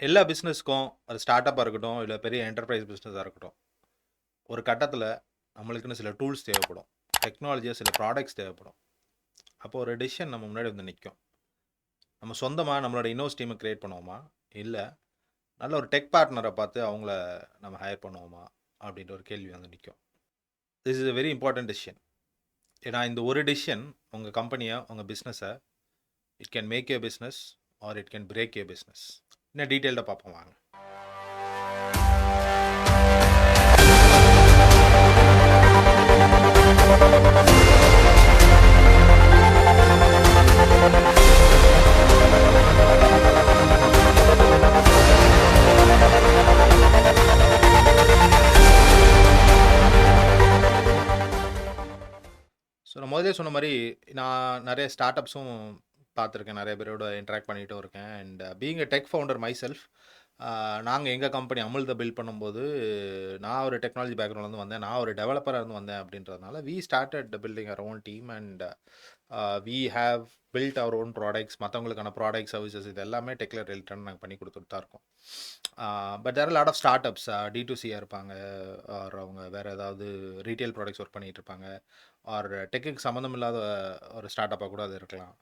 எல்லா பிஸ்னஸ்க்கும் அது ஸ்டார்ட் அப்பாக இருக்கட்டும், இல்லை பெரிய என்டர்பிரைஸ் பிஸ்னஸாக இருக்கட்டும், ஒரு கட்டத்தில் நம்மளுக்குன்னு சில டூல்ஸ் தேவைப்படும், டெக்னாலஜியாக சில ப்ராடக்ட்ஸ் தேவைப்படும். அப்போ ஒரு டிசிஷன் நம்ம முன்னாடி வந்து நிற்கும். நம்ம சொந்தமாக நம்மளோட இன்னோஸ் டீமை க்ரியேட் பண்ணுவோமா, இல்லை நல்ல ஒரு டெக் பார்ட்னரை பார்த்து அவங்கள நம்ம ஹையர் பண்ணுவோமா அப்படின்ற ஒரு கேள்வி வந்து நிற்கும். This is a very important decision. ஏன்னா இந்த ஒரு டிசிஷன் உங்கள் கம்பெனியை, உங்கள் பிஸ்னஸை, it can make a business or it can break a business. இன்னும் டீட்டெயில்டாக பார்ப்போம் வாங்க. ஸோ நான் முதலே சொன்ன மாதிரி நான் நிறைய ஸ்டார்ட் அப்ஸும் பார்த்துருக்கேன், நிறைய பேரோட இன்ட்ராக்ட் பண்ணிகிட்டும் இருக்கேன். And being a tech founder my self, நாங்கள் எங்கள் கம்பெனி அமுல்தை பில்ட் பண்ணும்போது நான் ஒரு டெக்னாலஜி பேக்ரவுண்ட்லேருந்து வந்தேன், நான் ஒரு டெவலப்பராக இருந்து வந்தேன். அப்படின்றதுனால we started building our own team and we have build our own products. மற்றவங்களுக்கான ப்ராடக்ட் சர்வீசஸ் இது எல்லாமே டெக்ல ரிலேட்டட் நாங்கள் பண்ணி கொடுத்துட்டு தான் இருக்கோம். But there lot of startups D2Cயாக இருப்பாங்க, ஆர் அவங்க வேறு ஏதாவது ரீட்டைல் ப்ராடக்ட்ஸ் ஒர்க் பண்ணிகிட்டு இருப்பாங்க, ஆர் டெக்குக்கு சம்மந்தம் இல்லாத ஒரு ஸ்டார்ட் அப்பாக கூட அது இருக்கலாம்.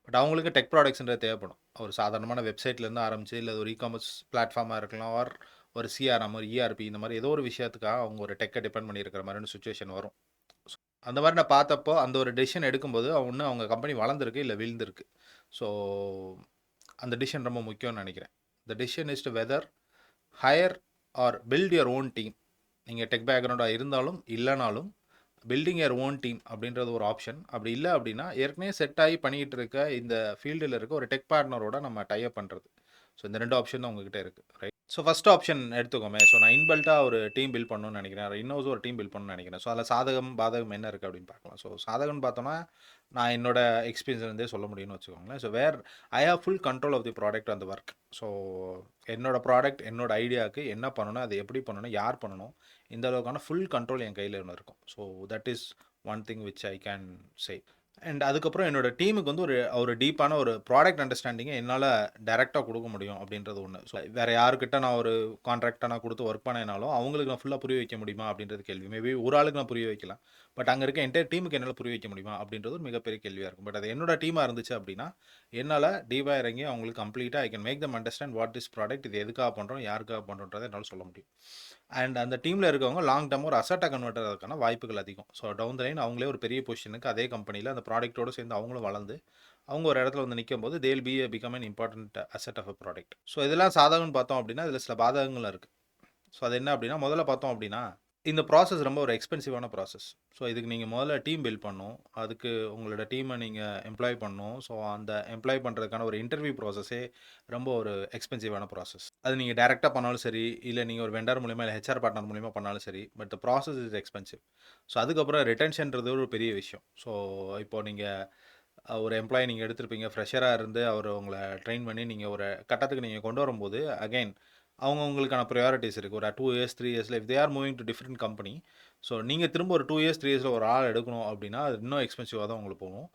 பட் அவங்களுக்கு டெக் ப்ராடக்ட்ஸ்ன்றது தேவைப்படும். ஒரு சாதாரணமான வெப்சைட்லேருந்து ஆரம்பித்து, இல்லை ஒரு இகாமர்ஸ் பிளாட்ஃபார்மாக இருக்கலாம், ஆர் ஒரு CRM, ஒரு ERP, இந்த மாதிரி ஏதோ ஒரு விஷயத்துக்காக அவங்க ஒரு டெக்கை டிபெண்ட் பண்ணியிருக்கிற மாதிரியான சுச்சுவேஷன் வரும். அந்த மாதிரி நான் பார்த்தப்போ அந்த ஒரு டெசிஷன் எடுக்கும்போது ஒன்று அவங்க கம்பெனி வளர்ந்துருக்கு இல்லை விழுந்திருக்கு. ஸோ அந்த டிசிஷன் ரொம்ப முக்கியம்னு நினைக்கிறேன். The decision is to whether hire or build your own team. நீங்கள் டெக் பேக்ரவுண்டாக இருந்தாலும் இல்லைனாலும் பில்டிங் யர் ஓன் டீம் அப்படின்றது ஒரு ஆப்ஷன். அப்படி இல்லை அப்படின்னா ஏற்கனவே செட் ஆகி பண்ணிக்கிட்டு இருக்க இந்த ஃபீல்டில் இருக்க ஒரு டெக் பார்ட்னரோட நம்ம டைப் பண்ணுறது. ஸோ இந்த ரெண்டு ஆப்ஷன் தான் உங்ககிட்ட இருக்குது, ரைட்? ஸோ ஃபஸ்ட் ஆப்ஷன் எடுத்துக்கோமே. ஸோ நான் இன்பில்ட்டாக ஒரு டீம் பில்ட் பண்ணணும்னு நினைக்கிறேன், இன்னொரு ஒரு டீம் பில்ட் பண்ணணும்னு நினைக்கிறேன். ஸோ அதில் சாதகம் பாதகம் என்ன இருக்குது அப்படின்னு பார்க்கலாம். ஸோ சாதகம்னு பார்த்தோன்னா நான் என்னோட எக்ஸ்பீரியன்ஸ்லேருந்தே சொல்ல முடியும்னு வச்சுக்கோங்களேன். So I have full control of the product அந்த ஒர்க். ஸோ என்னோட ப்ராடக்ட், என்னோட ஐடியாவுக்கு என்ன பண்ணணும், அது எப்படி பண்ணணும், யார் பண்ணணும், இந்த அளவுக்கான ஃபுல் கண்ட்ரோல் என் கையில் ஒன்று இருக்கும். So that is one thing which I can say. And அதுக்கப்புறம் என்னோட டீமுக்கு வந்து ஒரு டீப்பான ஒரு ப்ராடக்ட் அண்டர்ஸ்டாண்டிங்கை என்னால் டைரெக்டாக கொடுக்க முடியும் அப்படின்றது ஒன்று. ஸோ வேறு யாருக்கிட்ட நான் ஒரு கான்ட்ராக்டாக நான் கொடுத்து ஒர்க் பண்ணினாலும் அவங்களுக்கு நான் ஃபுல்லாக புரிய வைக்க முடியுமா அப்படின்றது கேள்வி. மேபி ஒரு ஆளுக்கு நான் புரிய வைக்கலாம், பட் அங்கே இருக்க என்டையர் டீமுக்கு என்னால் புரிய வைக்க முடியுமா அப்படின்றது ஒரு மிகப்பெரிய கேள்வியாக இருக்கும். பட் அது என்னோட டீமாக இருந்துச்சு அப்படின்னா என்னால் டீப்பாக இறங்கி அவங்களுக்கு கம்ப்ளீட்டாக I can make them understand what is product, இது எதுக்காக பண்ணுறோம், யாருக்காக பண்ணுறோன்றதை என்னால் சொல்ல முடியும். அண்ட் அந்த டீமில் இருக்கவங்க லாங் டேர்ம் ஒரு அசட்டாக கன்வெர்ட் ஆகிறதுக்கான வாய்ப்புகள் அதிகம். ஸோ டவுன் த லைன் அவங்களே ஒரு பெரிய பொசிஷனுக்கு அதே கம்பெனியில் அந்த ப்ராடக்ட்டோடு சேர்ந்து அவங்களும் வளர்ந்து அவங்க ஒரு இடத்துல வந்து நிற்கும் போது they'll be become an important asset of a product. So இதெல்லாம் சாதகம்னு பார்த்தோம் அப்படின்னா இதில் சில பாதகங்களும் இருக்குது. ஸோ அது என்ன அப்படின்னா, முதல்ல பார்த்தோம் அப்படின்னா இந்த ப்ராசஸ் ரொம்ப ஒரு எக்ஸ்பென்சிவான ப்ராசஸ். ஸோ இதுக்கு நீங்கள் முதல்ல டீம் பில்ட் பண்ணணும், அதுக்கு உங்களோட டீமை நீங்கள் எம்ப்ளாய் பண்ணணும். ஸோ அந்த எம்ப்ளாய் பண்ணுறதுக்கான ஒரு இன்டர்வியூ ப்ராசஸே ரொம்ப ஒரு எக்ஸ்பென்சிவான ப்ராசஸ். அது நீங்கள் டேரெக்டாக பண்ணாலும் சரி, இல்லை நீங்கள் ஒரு வெண்டர் மூலிமா, இல்லை HR பார்ட்னர் மூலிமா பண்ணாலும் சரி, but the process is expensive. So அதுக்கப்புறம் ரிட்டன்ஷன்றது ஒரு பெரிய விஷயம். ஸோ இப்போ நீங்கள் ஒரு எம்ப்ளாயி நீங்கள் எடுத்திருப்பீங்க, ஃப்ரெஷராக இருந்து அவர் உங்களை ட்ரெயின் பண்ணி நீங்கள் ஒரு கட்டத்துக்கு நீங்கள் கொண்டு வரும்போது அகைன் அவங்களுக்கான ப்ரையாரிட்டிஸ் இருக்குது. ஒரு 2 இயர்ஸ் 3 இயர்ஸில் if they are moving to different company, so நீங்கள் திரும்ப ஒரு 2 இயர்ஸ் 3 இயர்ஸில் ஒரு ஆள் எடுக்கணும் அப்படின்னா அது இன்னும் எக்ஸ்பென்சிவாக தான் உங்களுக்கு போகும்.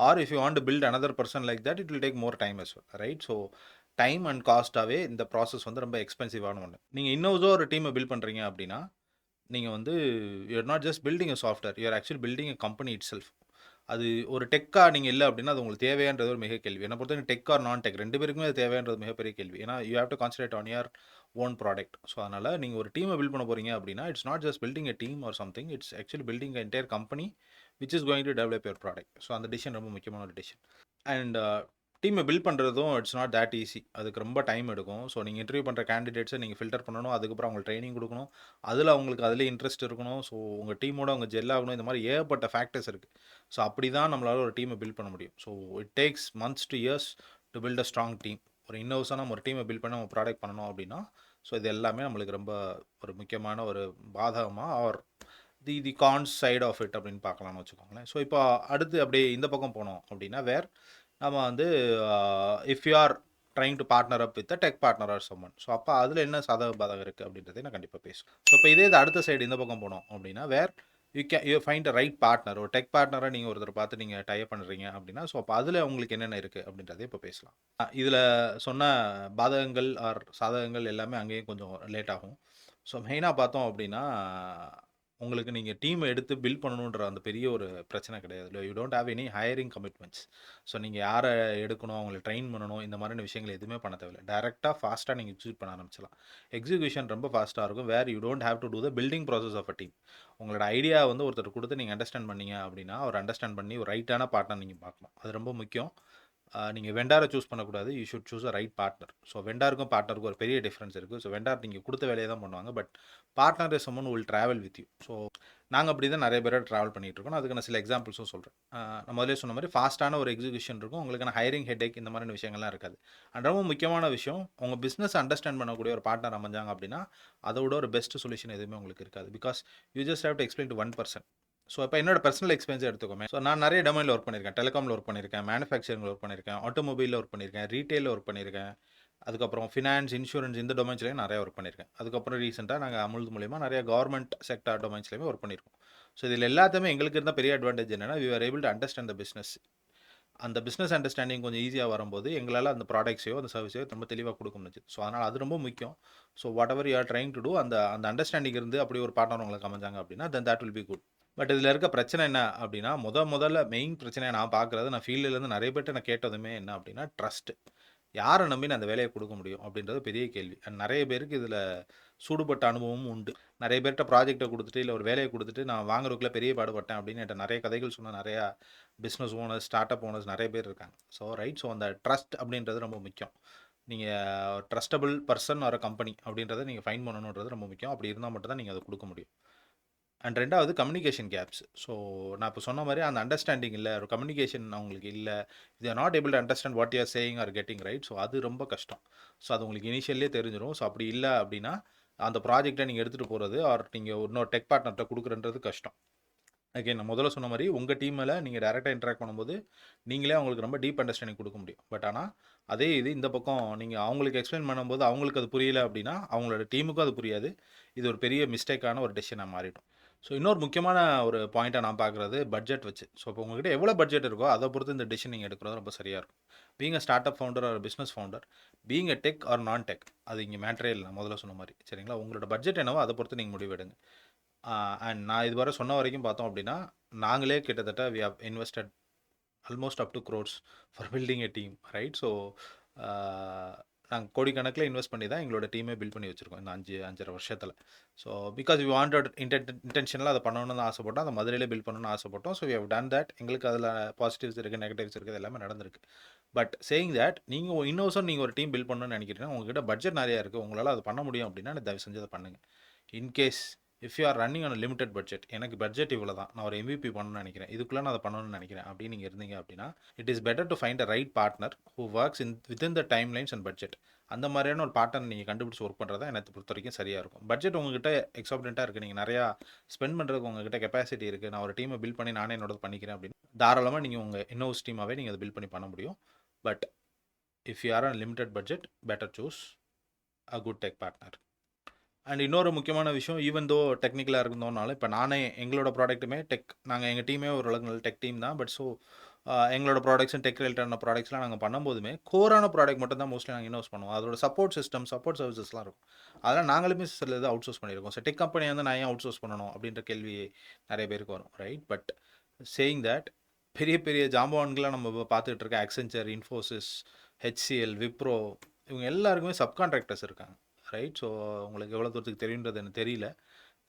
Or if you want to build another person like that, it will take more time as well, right? So time and காஸ்ட்டாகவே இந்த ப்ராசஸ் வந்து ரொம்ப எக்ஸ்பென்சிவான ஒன்று. நீங்கள் இன்னொரு ஒரு டீமை பில்ட் பண்ணுறீங்க அப்படின்னா நீங்கள் வந்து you're not just building a software, you're actually building a company itself. அது ஒரு டெக்காக நீங்கள் இல்லை அப்படின்னா அது உங்களுக்கு தேவையான்றது ஒரு மிக கேள்வி. என்னை பொறுத்தவரைக்கும் டெக் ஆர் நான் டெக் ரெண்டு பேருக்குமே அது தேவையான்றது மிகப்பெரிய கேள்வி. ஏன்னா you have to concentrate on your own product. So அதனால் நீங்கள் ஒரு டீமை பில்ட் பண்ண போகிறீங்க அப்படின்னா it's not just building a team or something, it's actually building a entire company which is going to develop your product. So அந்த decision ரொம்ப முக்கியமான ஒரு டிசிஷன். அண்ட் டீமை பில்ட் பண்ணுறதும் இட்ஸ் நாட் தேட் ஈஸி, அதுக்கு ரொம்ப டைம் எடுக்கும். So நீங்கள் இன்டர்வியூ பண்ணுற கேண்டிடேட்ஸை நீங்கள் ஃபில்டர் பண்ணணும், அதுக்கப்புறம் அவங்களுக்கு ட்ரைனிங் கொடுக்கணும், அதில் அவங்களுக்கு அதில் இன்ட்ரெஸ்ட் இருக்கணும், ஸோ உங்கள் டீமோட அவங்க ஜெல் ஆகணும், இந்த மாதிரி ஏகப்பட்ட ஃபேக்டர்ஸ் இருக்குது. ஸோ அப்படி தான் நம்மளால் ஒரு டீமை பில்ட் பண்ண முடியும். So it takes months to years to build a strong team. ஒரு இன்னோவஸாக நம்ம ஒரு டீமை பில்ட் பண்ண நம்ம ப்ராடக்ட் பண்ணணும் அப்படின்னா ஸோ இது எல்லாமே நம்மளுக்கு ரொம்ப ஒரு முக்கியமான ஒரு பாதகமாக or the cons side of it அப்படின்னு பார்க்கலாம்னு வச்சுக்கோங்களேன். ஸோ இப்போ அடுத்து அப்படியே இந்த பக்கம் போனோம் அப்படின்னா நம்ம வந்து if you are trying to partner up with tech partner or someone, so அப்போ அதில் என்ன சாதக பாதகம் இருக்குது அப்படின்றதே நான் கண்டிப்பாக பேசுவேன். ஸோ இப்போ இதே இது அடுத்த சைடு இந்த பக்கம் போனோம் அப்படின்னா you find a right partner. ஒரு டெக் பார்ட்னரா நீங்க ஒருத்தர பார்த்து நீங்க டை அப் பண்றீங்க அப்படின்னா, ஸோ அப்ப அதுல உங்களுக்கு என்னென்ன இருக்கு அப்படின்றத இப்ப பேசலாம். இதுல சொன்ன பாதகங்கள் ஆர் சாதகங்கள் எல்லாமே அங்கேயும் கொஞ்சம் லேட் ஆகும். ஸோ மெயினா பார்த்தோம் அப்படின்னா, உங்களுக்கு நீங்க டீம் எடுத்து பில்ட் பண்ணணுன்ற அந்த பெரிய ஒரு பிரச்சனை கிடையாது. You don't have any hiring commitments. So நீங்க யார எடுக்கணும், அவங்கள ட்ரெயின் பண்ணணும், இந்த மாதிரியான விஷயங்கள் எதுவுமே பண்ண தேவையில்ல. டைரக்ட்டா ஃபாஸ்ட்டா நீங்க எக்ஸிக்யூட் பண்ண ஆரம்பிச்சலாம். எக்ஸிகியூஷன் ரொம்ப ஃபாஸ்ட்டா இருக்கும். Where you don't have to do the building process of a team. உங்களோட ஐடியா வந்து ஒருத்தர் குடுத்து நீங்க அண்டர்ஸ்டாண்ட் பண்ணீங்க அப்படின்னா, அவர் அண்டர்ஸ்டாண்ட் பண்ணி ஒரு ரைட்டான பார்ட்னர் நீங்க பார்க்கணும். அது ரொம்ப முக்கியம். நீங்க வெண்டார சூஸ் பண்ணக்கூடாது. You should choose a right partner. So வெண்டாருக்கும் பார்ட்னருக்கும் ஒரு பெரிய டிஃபரன்ஸ் இருக்கு. ஸோ வெண்டார் நீங்க குடுத்த வேலைய தான் பண்ணுவாங்க. But partner is someone who will travel with you. So நாங்க அப்படி தான் நெறைய பேரோட டிராவல் பண்ணிட்டு இருக்கோம். அதுக்கு நான் சில எக்ஸாம்பிள்ஸும் சொல்றேன். நான் முதல்லயே சொன்ன மாரி ஃபாஸ்ட்டான ஒரு எக்ஸிகியூஷன் இருக்கும். உங்களுக்கான ஹையரிங் ஹெட்டேக் இந்த மாதிரியான விஷயங்கள்லாம் இருக்காது. அண்ட் ரொம்ப முக்கியமான விஷயம், உங்க பிசினஸ் அண்டர்ஸ்டாண்ட் பண்ணக்கூடிய ஒரு பார்ட்னர் அமைஞ்சாங்க அப்படின்னா, அத விட ஒரு பெஸ்ட் சொல்யூஷன் எதுவுமே உங்களுக்கு இருக்காது. Because you just have to explain to one person. So இப்போ என்னோட பர்சனல் எக்ஸ்பீரியன்ஸே எடுத்துக்கோமே. ஸோ நான் நிறைய டொமைனில் ஒர்க் பண்ணியிருக்கேன். டெலிகாமில் ஒர்க் பண்ணியிருக்கேன், மேனுஃபேக்சரிங்கில் ஒர்க் பண்ணியிருக்கேன், ஆட்டோமொபைலில் ஒர்க் பண்ணியிருக்கேன், ரீட்டெயிலில் ஒர்க் பண்ணியிருக்கேன். அதுக்கப்புறம் ஃபினான்ஸ், இன்சூரன்ஸ் இந்த டொமைன்ஸ்லையும் நிறைய ஒர்க் பண்ணியிருக்கேன். அதுக்கப்புறம் ரீசெண்டாக நாங்கள் அமுல் மூலியமாக நிறைய கவர்மெண்ட் செக்டார் டொமைன்ஸ்லையுமே ஒர்க் பண்ணியிருக்கோம். ஸோ இதில் எல்லாத்தையுமே எங்களுக்கு இருந்த பெரிய அட்வான்டேஜ் என்னன்னா, we are able to understand the business. அந்த பிஸ்னஸ் அண்டர்ஸ்டாண்டிங் கொஞ்சம் ஈஸியாக வரும்போது எங்களால் அந்த ப்ராடக்ட்ஸையோ அந்த சர்வீஸையோ ரொம்ப தெளிவாக கொடுக்க முடிஞ்சுது. ஸோ அதனால் அது ரொம்ப முக்கியம். So whatever you are trying to do, அந்த அந்த அண்டர்ஸ்டாண்டிங் இருந்து அப்படி ஒரு பார்ட்னர் உங்களுக்கு அமைஞ்சாங்க அப்படின்னா then that will be good. But இதில் இருக்க பிரச்சனை என்ன அப்படின்னா, முதல்ல மெயின் பிரச்சனையை நான் பார்க்குறது, நான் ஃபீல்டுலேருந்து நிறைய பேர்ட்ட நான் கேட்டதுமே என்ன அப்படின்னா, ட்ரஸ்ட். யாரை நம்பி நான் அந்த வேலையை கொடுக்க முடியும் அப்படின்றது பெரிய கேள்வி. அண்ட் நிறைய பேருக்கு இதில் சூடுபட்ட அனுபவமும் உண்டு. நிறைய பேர்கிட்ட ப்ராஜெக்ட்டை கொடுத்துட்டு இல்லை ஒரு வேலையை கொடுத்துட்டு நான் வாங்குறதுக்குள்ள பெரிய பாடுபட்டேன் அப்படின்னு என்கிட்ட நிறைய கதைகள் சொன்ன நிறையா business owners, start up owners நிறைய பேர் இருக்காங்க. ஸோ அந்த ட்ரஸ்ட் அப்படின்றது ரொம்ப முக்கியம். நீங்கள் ட்ரஸ்டபிள் பர்சன் ஆர் கம்பெனி அப்படின்றத நீங்கள் ஃபைன் பண்ணணுன்றது ரொம்ப முக்கியம். அப்படி இருந்தால் மட்டும் தான் நீங்கள் அதை கொடுக்க முடியும். அண்ட் ரெண்டாவது கம்யூனிகேஷன் கேப்ஸ். ஸோ நான் இப்போ சொன்ன மாதிரி அந்த அண்டர்ஸ்டாண்டிங் இல்லை, ஒரு கம்யூனிகேஷன் அவங்களுக்கு இல்லை, இது are not able to understand what you are saying or getting right. So அது ரொம்ப கஷ்டம். ஸோ அது உங்களுக்கு இனிஷியல்லே தெரிஞ்சிடும். ஸோ அப்படி இல்லை அப்படின்னா அந்த ப்ராஜெக்டை நீங்கள் எடுத்துகிட்டு போகிறது ஆர் நீங்கள் இன்னொரு டெக் பார்ட்னர்கிட்ட கொடுக்குறன்றது கஷ்டம். அகைன் நான் முதல்ல சொன்ன மாதிரி உங்கள் டீமில் நீங்கள் டேரெக்டாக இன்ட்ராக்ட் பண்ணும்போது நீங்களே அவங்களுக்கு ரொம்ப டீப் அண்டர்ஸ்டாண்டிங் கொடுக்க முடியும். பட் ஆனால் அதே இது இந்த பக்கம் நீங்கள் அவங்களுக்கு எக்ஸ்பிளைன் பண்ணும்போது அவங்களுக்கு அது புரியல அப்படின்னா அவங்களோட டீமுக்கும் அது புரியாது. இது ஒரு பெரிய மிஸ்டேக்கான ஒரு டெசிஷனாக மாறிடும். ஸோ இன்னொரு முக்கியமான ஒரு பாயிண்ட்டை நான் பார்க்குறது பட்ஜெட் வச்சு. ஸோ இப்போ உங்ககிட்ட எவ்வளோ பட்ஜெட் இருக்கோ அதை பொறுத்து இந்த டெசிஷன் நீங்கள் எடுக்கிறது ரொம்ப சரியாக இருக்கும். Being a start up founder or business founder, being a tech or non tech, அது இங்கே மேட்ரே இல்லை. நான் முதல்ல சொன்ன மாதிரி சரிங்களா. உங்களோட பட்ஜெட் என்னவோ அதை பொறுத்து நீங்கள் முடிவெடுங்க. அண்ட் நான் இதுவரை சொன்ன வரைக்கும் பார்த்தோம் அப்படின்னா, நாங்களே கிட்டத்தட்ட we have invested almost up to crores for building a team right. So நாங்கள் கோடிக்கணக்கில் இன்வெஸ்ட் பண்ணி தான் எங்களோட டீமே பில்ட் பண்ணி வச்சுருக்கோம் இந்த 5.5 வருஷத்தில். ஸோ பிகாஸ் வி வாண்டட் இன்டென்ஷனலாக அதை பண்ணணும்னு தான் ஆசைப்பட்டோம், அதை மதுரையிலே பில்ட் பண்ணணும்னு ஆசைப்பட்டோம். So we have done that. எங்களுக்கு அதில் பாசிட்டிவ்ஸ் இருக்குது, நெகட்டிவ்ஸ் இருக்குது, எல்லாமே நடந்திருக்கு. பட் சேயிங் தட் நீங்கள் இன்னொரு நீங்கள் ஒரு டீம் பில்ட் பண்ணணும்னு நினைக்கிறீங்கன்னா உங்ககிட்ட பட்ஜெட் நிறையா இருக்குது, உங்களால் அதை பண்ண முடியும் அப்படின்னா தயவு செஞ்சு அதை பண்ணுங்கள். In case if you are running on limited budget, எனக்கு பட்ஜெட் இவ்வளோ தான், நான் ஒரு MVP பண்ணணும்னு நினைக்கிறேன், இதுக்குள்ளே நான் அதை பண்ணணும்னு நினைக்கிறேன் அப்படின்னு நீங்கள் இருந்தீங்க அப்படின்னா it is better to find a right partner who works within the time lines and budget. அந்த மாதிரியான ஒரு பார்ட்னர் நீங்கள் கண்டுபிடிச்சி ஒர்க் பண்ணுறது தான் எனக்கு பொறுத்த வரைக்கும் சரியாக இருக்கும். பட்ஜெட் உங்ககிட்ட எக்ஸாப்டண்ட்டாக இருக்குது, நீங்கள் நிறையா ஸ்பெண்ட் பண்ணுறதுக்கு உங்ககிட்ட கெப்பாசிட்டி இருக்குது, நான் ஒரு டீமை பில்ட் பண்ணி நானே என்னோட பண்ணிக்கிறேன் அப்படின்னு தாராளமாக நீங்கள் உங்கள் இன்னோஸ் டீமாகவே நீங்கள் அதை பில்ட் பண்ணி பண்ண முடியும். But if you R on limited budget, better choose a good tech partner. And இன்னொரு முக்கியமான விஷயம், ஈவன் தோ டெக்னிக்கலாக இருந்தோம்னாலும் இப்போ நானே எங்களோட ப்ராடக்ட்டுமே நாங்கள் எங்கள் டீமே ஓரளவுக்கு நல்ல டெக் டீம் தான். பட் ஸோ எங்களோட ப்ராடக்ட்ஸும் டெக் ரிலேட்டடான ப்ராடக்ட்ஸ்லாம் நாங்கள் பண்ணும்போதுமே கோரான ப்ராடக்ட் மட்டும் தான் மோஸ்ட்லி நாங்கள் இன்வெஸ்ட் பண்ணுவோம். அதோட சப்போர்ட் சர்வீசஸ்லாம் இருக்கும். அதெல்லாம் நாங்களுமே சில இது அவுட் சோர்ஸ் பண்ணியிருக்கோம். ஸோ டெக் கம்பெனி வந்து நான் ஏன் அவுட் சோர்ஸ் பண்ணணும் அப்படின்ற கேள்வி நிறைய பேருக்கு வரும் ரைட். பட் சேயிங் தட் பெரிய பெரிய ஜாம்பவான்களாக நம்ம பார்த்துக்கிட்டு இருக்க அக்சென்ச்சர், இன்ஃபோசிஸ், HCL, விப்ரோ, இவங்க எல்லாருக்குமே சப்கான்ட்ராக்டர்ஸ் இருக்காங்க ரைட். ஸோ உங்களுக்கு எவ்வளோ தூரத்துக்கு தெரியுன்றது எனக்கு தெரியல.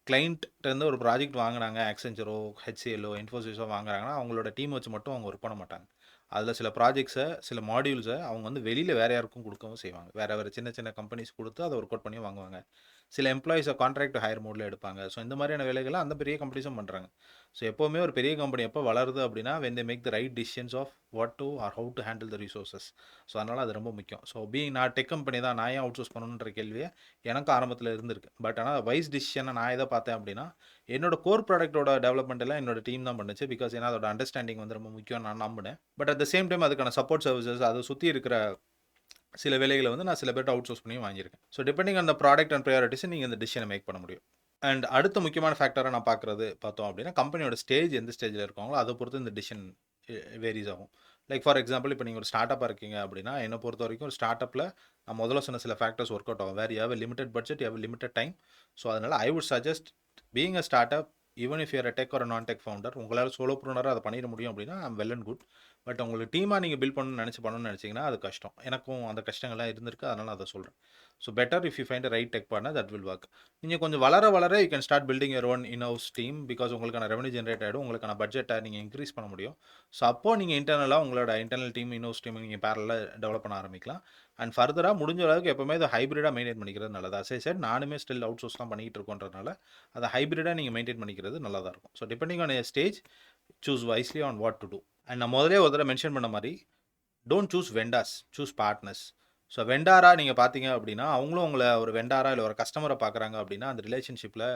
கிளைண்ட்லேருந்து ஒரு ப்ராஜெக்ட் வாங்குறாங்க, அக்சென்ச்சரோ, HCLஓ, இன்ஃபோசிஸோ வாங்குறாங்கன்னா அவங்களோட டீம் வச்சு மட்டும் அவங்க ஒர்க் பண்ண மாட்டாங்க. அதில் சில ப்ராஜெக்ட்ஸை, சில மாடியூல்ஸை அவங்க வந்து வெளியில் வேறு யாருக்கும் கொடுக்கவும் செய்வாங்க. வேறு சின்ன சின்ன கம்பெனிஸ் கொடுத்து அதை ஒர்க் அவுட் பண்ணி வாங்குவாங்க. சில எம்ப்ளாயிஸை கான்ட்ராக்ட் ஹையர் மோடில் எடுப்பாங்க. ஸோ இந்த மாதிரியான வேலைகளை அந்த பெரிய கம்பெனிஸும் பண்ணுறாங்க. ஸோ எப்போவுமே ஒரு பெரிய கம்பெனி எப்போ வளருது அப்படின்னா when they make the right decisions of what to or how to handle the resources. So அதனால் அது ரொம்ப முக்கியம். ஸோ நான் டெக் கம்பெனி தான், நான் ஏன் அவுட் சோர்ஸ் பண்ணணுன்ற கேள்வியை எனக்கு ஆரம்பத்தில் இருந்திருக்கு. பட் ஆனால் வைஸ் டிசிஷனை நான் எதை பார்த்தேன் அப்படின்னா என்னோட கோர் ப்ராடக்ட்டோட டெவலப்மெண்ட் எல்லாம் என்னோட டீம் தான் பண்ணுச்சு. பிகாஸ் ஏன்னா அதோட அண்டர்ஸ்டாண்டிங் வந்து ரொம்ப முக்கியம் நான் நம்பினேன். But at the same time அதுக்கான சப்போர்ட் சர்வீசஸ், அதை சுற்றி இருக்கிற சில வேலைகளை வந்து நான் சில பேர்ட்ட அவுட் சோர்ஸ் பண்ணி வாங்கியிருக்கேன். So depending on the product and priorities நீங்கள் இந்த டிசிஷனை மேக் பண்ண முடியும். அண்ட் அடுத்த முக்கியமான ஃபேக்டரா நான் பார்த்தோம் அப்படின்னா, கம்பெனியோட ஸ்டேஜ் எந்த ஸ்டேஜ்ல இருக்காங்களோ, அத பொறுத்து இந்த டிசிஷன் வேரீஸ் ஆகும். லைக் ஃபார் எக்ஸாம்பிள் இப்போ நீங்க ஒரு ஸ்டார்ட் அப்பா இருக்கீங்க அப்படின்னா, என்ன பொறுத்தவரைக்கும் ஒரு ஸ்டார்ட் அப்ல நான் முதல்ல சொன்ன சில ஃபேக்டர்ஸ் ஒர்க் அவுட் ஆகும். Where you have a limited budget, you have limited time. So அதனால I would suggest being a start up even if you're a tech ஒரு நான் டெக் ஃபவுண்டர், உங்களால் சோலோப்ரூனராக அதை பண்ணிட முடியும் அப்படின்னா I'm well and good. But உங்களுக்கு டீமாக நீங்கள் பில்ட் பண்ணணும்னு நினச்சிங்கன்னா அது கஷ்டம். எனக்கும் அந்த கஷ்டங்கள்லாம் இருந்திருக்கு, அதனால அதை சொல்கிறேன். So better if you find right tech partner that will work. நீங்கள் கொஞ்சம் வளர you can start building your own in house team. Because உங்களுக்கான ரெவன்யூ ஜென்ரேட் ஆகிடும், உங்களுக்கான பட்ஜெட்டை நீங்கள் இன்க்ரீஸ் பண்ண முடியும். ஸோ அப்போ நீங்கள் இன்டர்னலாக உங்களோட இன்டர்னல் டீம் இன்ஹவுஸ் டீம் நீங்கள் பேரலாக டெவலப் பண்ண ஆரம்பிக்கலாம். அண்ட் ஃபர்தராக முடிஞ்ச அளவுக்கு எப்பவுமே அதை ஹைப்ரிடாக மெயின்டைன் பண்ணிக்கிறது நல்லது. அசை சார் நானுமே ஸ்டில் அவுட் சோர்ஸ் தான் பண்ணிகிட்டு இருக்கோன்றதுனால அதை ஹைப்ரிடாக நீங்கள் மெயின்டைன் பண்ணிக்கிறது நல்லா தான் இருக்கும். So depending on a stage choose wisely on what to do. And நான் முதலே ஒரு தடவை மென்ஷன் பண்ண மாதிரி don't choose vendors, choose partners. So வெண்டாராக நீங்கள் பார்த்தீங்க அப்படின்னா அவங்களும் உங்களை ஒரு வெண்டாரா இல்லை ஒரு கஸ்டமரை பார்க்குறாங்க அப்படின்னா அந்த ரிலேஷன்ஷிப்பில்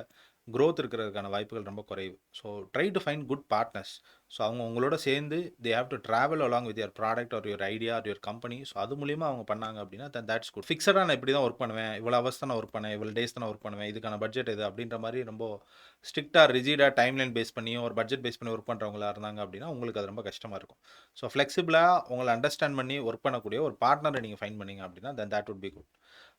growth இருக்கிறதுக்கான வாய்ப்புகள் ரொம்ப குறைவு. So try to find good partners. So அவங்க உங்களோட சேர்ந்து they have to travel along with your product or your idea or your company. So அது மூலியமாக அவங்க பண்ணாங்க அப்படின்னா தட்ஸ் குட். ஃபிக்ஸடாக நான் இப்படி தான் ஒர்க் பண்ணுவேன், இவ்வளோ ஹவர்ஸ் தான் நான் ஒர்க் பண்ணுவேன், இவ்வளோ டேஸ் தான் நான் ஒர்க் பண்ணுவேன், இதுக்கான பட்ஜெட் இது அப்படின்ற மாதிரி ரொம்ப ஸ்ட்ரிக்டாக ரிஜிடாக டைம்லைன் பேஸ் பண்ணி ஒரு பட்ஜெட் பேஸ் பண்ணி ஒர்க் பண்ணுறவங்களா இருந்தாங்க அப்படின்னா உங்களுக்கு அது ரொம்ப கஷ்டமாக இருக்கும். ஸோ ஃப்ளெக்சிபிளாக உங்களை அண்டர்ஸ்டாண்ட் பண்ணி ஒர்க் பண்ணக்கூடிய ஒரு பார்ட்னரை நீங்கள் ஃபைண்ட் பண்ணீங்க அப்படின்னா that would be good.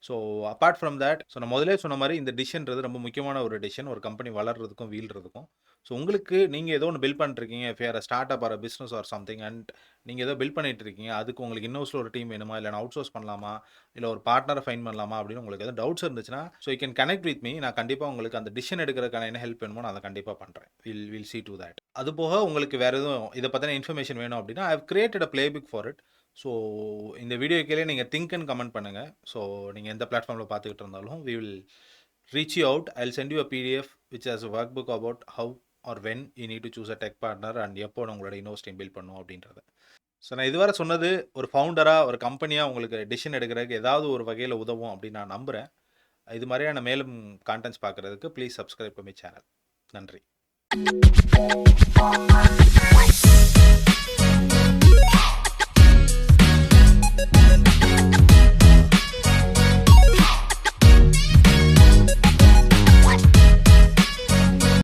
So apart from that, so நான் முதலே சொன்ன மாதிரி இந்த டிசிஷன்றது ரொம்ப முக்கியமான ஒரு டிசிஷன் ஒரு கம்பெனி வளர்றதுக்கும் வீழ்றதுக்கும். ஸோ உங்களுக்கு நீங்கள் ஏதோ ஒன்று பில்ட் பண்ணிருக்கீங்க, for start up or business or something, and நீங்கள் ஏதோ பில்ட் பண்ணிட்டு இருக்கீங்க, அதுக்கு உங்களுக்கு இன்னொரு ஒரு டீம் வேணுமா, இல்லை அவுட் சோர்ஸ் பண்ணலாமா, இல்லை ஒரு பார்ட்னரை ஃபைன் பண்ணலாமா அப்படின்னு உங்களுக்கு எதாவது டவுட்ஸ் இருந்துச்சுன்னா so you can connect with me. நான் கண்டிப்பாக உங்களுக்கு அந்த டிசிஷன் எடுக்கிறதுக்கான என்ன ஹெல்ப் வேணுமோ நான் அதை கண்டிப்பாக பண்ணுறேன். Will see to that. அது போக உங்களுக்கு வேறு எதுவும் இதை பற்றின இன்ஃபர்மேஷன் வேணும் அப்படின்னா I have created a playbook for it. So இந்த வீடியோ கீழே நீங்கள் திங்க் அண்ட் கமெண்ட் பண்ணுங்கள். ஸோ நீங்கள் எந்த பிளாட்ஃபார்மில் பார்த்துக்கிட்டு இருந்தாலும் we will reach you out. I'll send you a PDF which has a workbook about how or when you need to choose a tech partner and எப்போ உங்களோட இன்னோஸ் டீம் பில்ட் பண்ணும் அப்படின்றத. ஸோ நான் இதுவரை சொன்னது ஒரு ஃபவுண்டராக ஒரு கம்பெனியாக உங்களுக்கு டிசிஷன் எடுக்கிறதுக்கு ஏதாவது ஒரு வகையில் உதவும் அப்படின்னு நான் நம்புகிறேன். இது மாதிரியான மேலும் கான்டென்ட்ஸ் பார்க்குறதுக்கு ப்ளீஸ் சப்ஸ்கிரைப் பண்ணி சேனல். நன்றி.